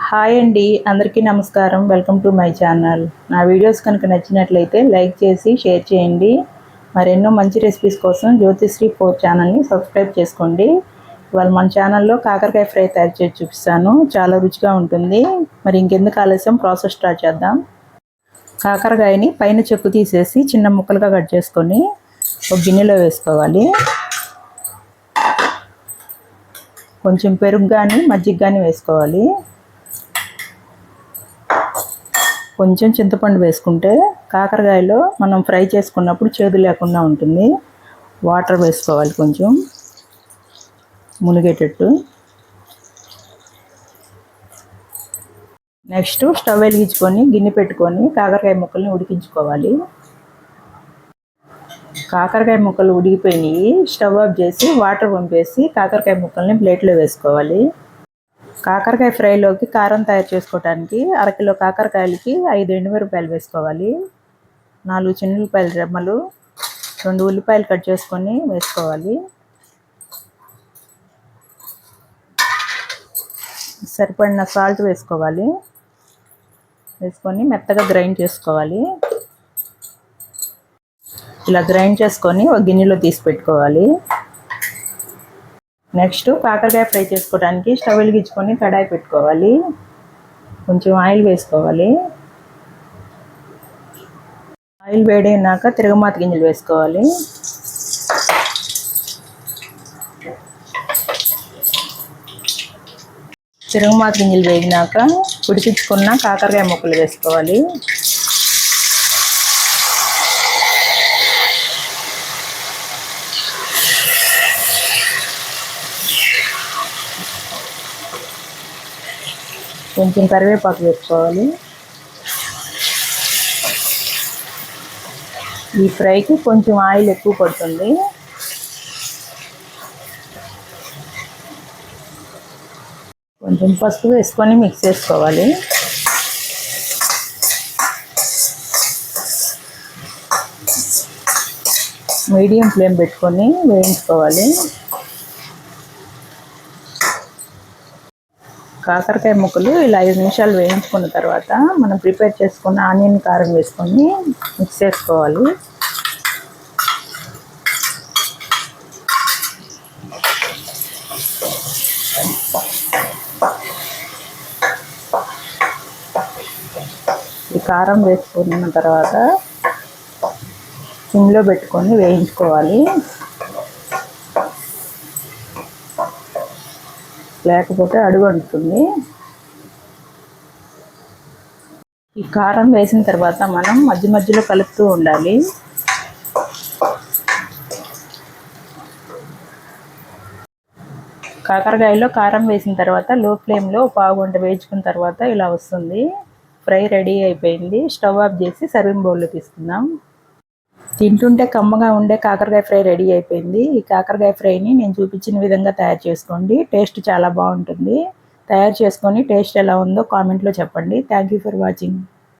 Hi అండి, అందరికీ నమస్కారం. Welcome to my channel. నా వీడియోస్ కనుక నచ్చినట్లయితే లైక్ చేసి షేర్ చేయండి. మరెన్నో మంచి రెసిపీస్ కోసం జ్యోతిశ్రీ 4 ఛానల్ని సబ్స్క్రైబ్ చేసుకోండి. ఇవాళ మన ఛానల్లో కాకరకాయ ఫ్రై తయారు చేసి చూపిస్తాను. చాలా రుచిగా ఉంటుంది. మరి ఇంకెందుకు ఆలస్యం, ప్రాసెస్ స్టార్ట్ చేద్దాం. కాకరకాయని పైన చెక్కు తీసేసి చిన్న ముక్కలుగా కట్ చేసుకొని ఒక గిన్నెలో వేసుకోవాలి. కొంచెం పెరుగు కానీ మజ్జిగ కానీ వేసుకోవాలి. కొంచెం చింతపండు వేసుకుంటే కాకరకాయలో మనం ఫ్రై చేసుకున్నప్పుడు చేదు లేకుండా ఉంటుంది. వాటర్ వేసుకోవాలి కొంచెం మునిగేటట్టు. నెక్స్ట్ స్టవ్ వెలిగించుకొని గిన్నె పెట్టుకొని కాకరకాయ ముక్కల్ని ఉడికించుకోవాలి. కాకరకాయ ముక్కలు ఉడికిపోయినాయి. స్టవ్ ఆఫ్ చేసి వాటర్ పంపేసి కాకరకాయ ముక్కల్ని ప్లేట్లో వేసుకోవాలి. కాకరకాయ ఫ్రైలోకి కారం తయారు చేసుకోవడానికి అరకిలో కాకరకాయలకి 5 ఎండుమిరపకాయలు వేసుకోవాలి. 4 చిన్నుల్లిపాయల రెమ్మలు, 2 ఉల్లిపాయలు కట్ చేసుకొని వేసుకోవాలి. సరిపడిన సాల్ట్ వేసుకోవాలి. వేసుకొని మెత్తగా గ్రైండ్ చేసుకోవాలి. ఇలా గ్రైండ్ చేసుకొని ఒక గిన్నెలో తీసి పెట్టుకోవాలి. నెక్స్ట్ కాకరకాయ ఫ్రై చేసుకోవడానికి స్టవ్ వెలిగించుకొని కడాయి పెట్టుకోవాలి. కొంచెం ఆయిల్ వేసుకోవాలి. ఆయిల్ వేడైనాక తిరగమాత గింజలు వేసుకోవాలి. తిరగమాత గింజలు వేగినాక ఉడికించుకున్న కాకరకాయ ముక్కలు వేసుకోవాలి. కొంచెం కరివేపాకు వేసుకోవాలి. ఈ ఫ్రైకి కొంచెం ఆయిల్ ఎక్కువ పడుతుంది. కొంచెం పసుపు వేసుకొని మిక్స్ చేసుకోవాలి. మీడియం ఫ్లేమ్ పెట్టుకొని వేయించుకోవాలి. కాకరకాయ ముక్కలు ఇలా 5 నిమిషాలు వేయించుకున్న తర్వాత మనం ప్రిపేర్ చేసుకున్న ఆనియన్ కారం వేసుకొని మిక్స్ చేసుకోవాలి. ఈ కారం వేసుకున్న తర్వాత సిమ్లో పెట్టుకొని వేయించుకోవాలి. లేకపోతే అడుగు అంటుతుంది. ఈ కారం వేసిన తర్వాత మనం మధ్య మధ్యలో కలుపుతూ ఉండాలి. కాకరకాయలో కారం వేసిన తర్వాత లో ఫ్లేమ్లో 1/2 గంట వేయించుకున్న తర్వాత ఇలా వస్తుంది. ఫ్రై రెడీ అయిపోయింది. స్టవ్ ఆఫ్ చేసి సర్వింగ్ బౌల్లో తీసుకుందాం. తింటుంటే కమ్మగా ఉండే కాకరకాయ ఫ్రై రెడీ అయిపోయింది. ఈ కాకరకాయ ఫ్రైని నేను చూపించిన విధంగా తయారు చేసుకోండి. టేస్ట్ చాలా బాగుంటుంది. తయారు చేసుకొని టేస్ట్ ఎలా ఉందో కామెంట్లో చెప్పండి. Thank you for watching.